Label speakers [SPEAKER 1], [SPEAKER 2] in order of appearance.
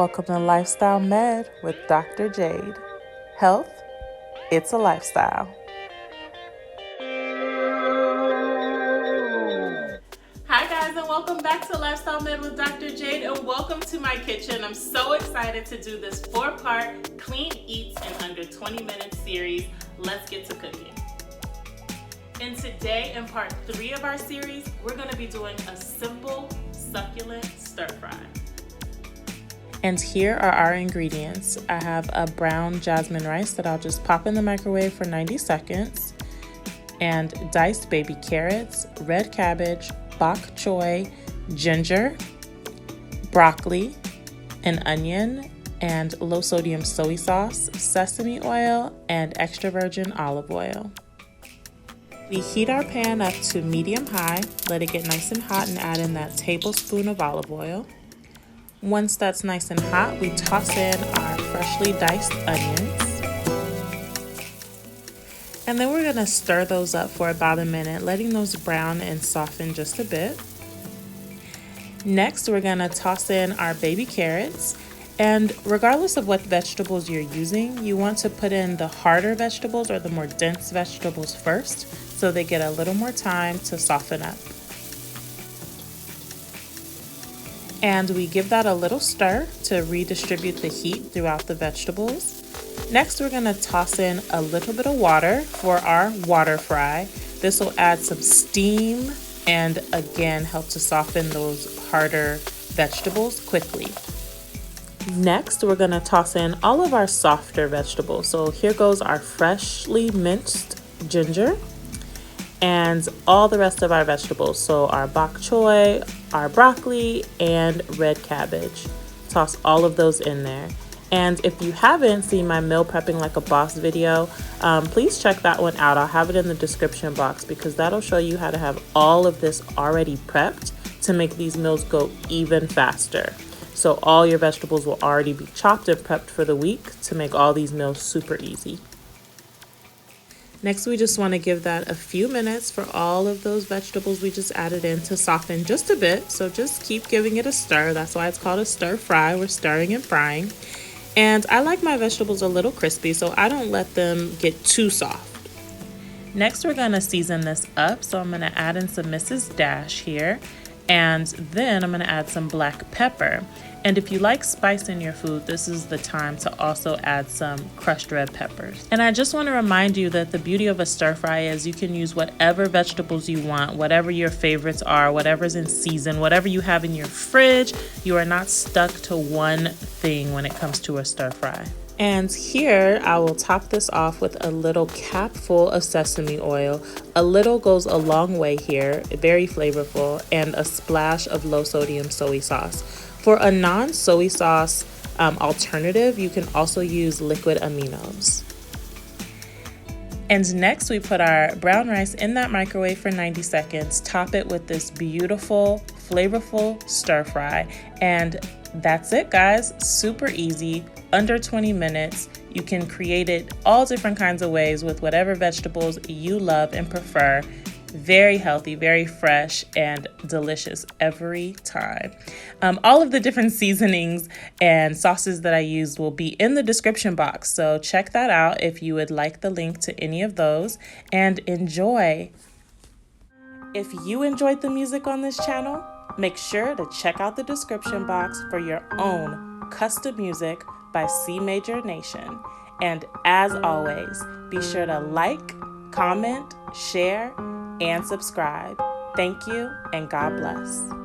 [SPEAKER 1] Welcome to Lifestyle Med with Dr. Jade. Health, it's a lifestyle. Hi guys, and welcome back to Lifestyle Med with Dr. Jade, and welcome to my kitchen. I'm so excited to do this 4-part clean eats in under 20 minutes series. Let's get to cooking. And today, in part 3 of our series, we're going to be doing a simple succulent stir-fry. And here are our ingredients. I have a brown jasmine rice that I'll just pop in the microwave for 90 seconds, and diced baby carrots, red cabbage, bok choy, ginger, broccoli, an onion, and low sodium soy sauce, sesame oil, and extra virgin olive oil. We heat our pan up to medium-high, let it get nice and hot, and add in that tablespoon of olive oil. Once that's nice and hot, we toss in our freshly diced onions. And then we're going to stir those up for about a minute, letting those brown and soften just a bit. Next, we're going to toss in our baby carrots. And regardless of what vegetables you're using, you want to put in the harder vegetables or the more dense vegetables first, so they get a little more time to soften up. And we give that a little stir to redistribute the heat throughout the vegetables. Next, we're going to toss in a little bit of water for our water fry. This will add some steam and again help to soften those harder vegetables quickly. Next, we're going to toss in all of our softer vegetables. So here goes our freshly minced ginger and all the rest of our vegetables. So our bok choy, our broccoli, and red cabbage. Toss all of those in there. And if you haven't seen my meal prepping like a boss video, please check that one out. I'll have it in the description box because that'll show you how to have all of this already prepped to make these meals go even faster. So all your vegetables will already be chopped and prepped for the week to make all these meals super easy. Next, we just want to give that a few minutes for all of those vegetables we just added in to soften just a bit. So just keep giving it a stir. That's why it's called a stir fry. We're stirring and frying. And I like my vegetables a little crispy, so I don't let them get too soft. Next, we're going to season this up. So I'm going to add in some Mrs. Dash here. And then I'm going to add some black pepper. And if you like spice in your food, this is the time to also add some crushed red peppers. And I just want to remind you that the beauty of a stir fry is you can use whatever vegetables you want, whatever your favorites are, whatever's in season, whatever you have in your fridge. You are not stuck to one thing when it comes to a stir fry. And here I will top this off with a little cap full of sesame oil. A little goes a long way here, very flavorful, and a splash of low sodium soy sauce. For a non-soy sauce alternative, you can also use liquid aminos. And next we put our brown rice in that microwave for 90 seconds, top it with this beautiful, flavorful stir fry. And that's it, guys. Super easy, under 20 minutes. You can create it all different kinds of ways with whatever vegetables you love and prefer. Very healthy, very fresh, and delicious every time. All of the different seasonings and sauces that I used will be in the description box, so check that out if you would like the link to any of those, and enjoy. If you enjoyed the music on this channel, make sure to check out the description box for your own custom music by C Major Nation. And as always, be sure to like, comment, share, and subscribe. Thank you, and God bless.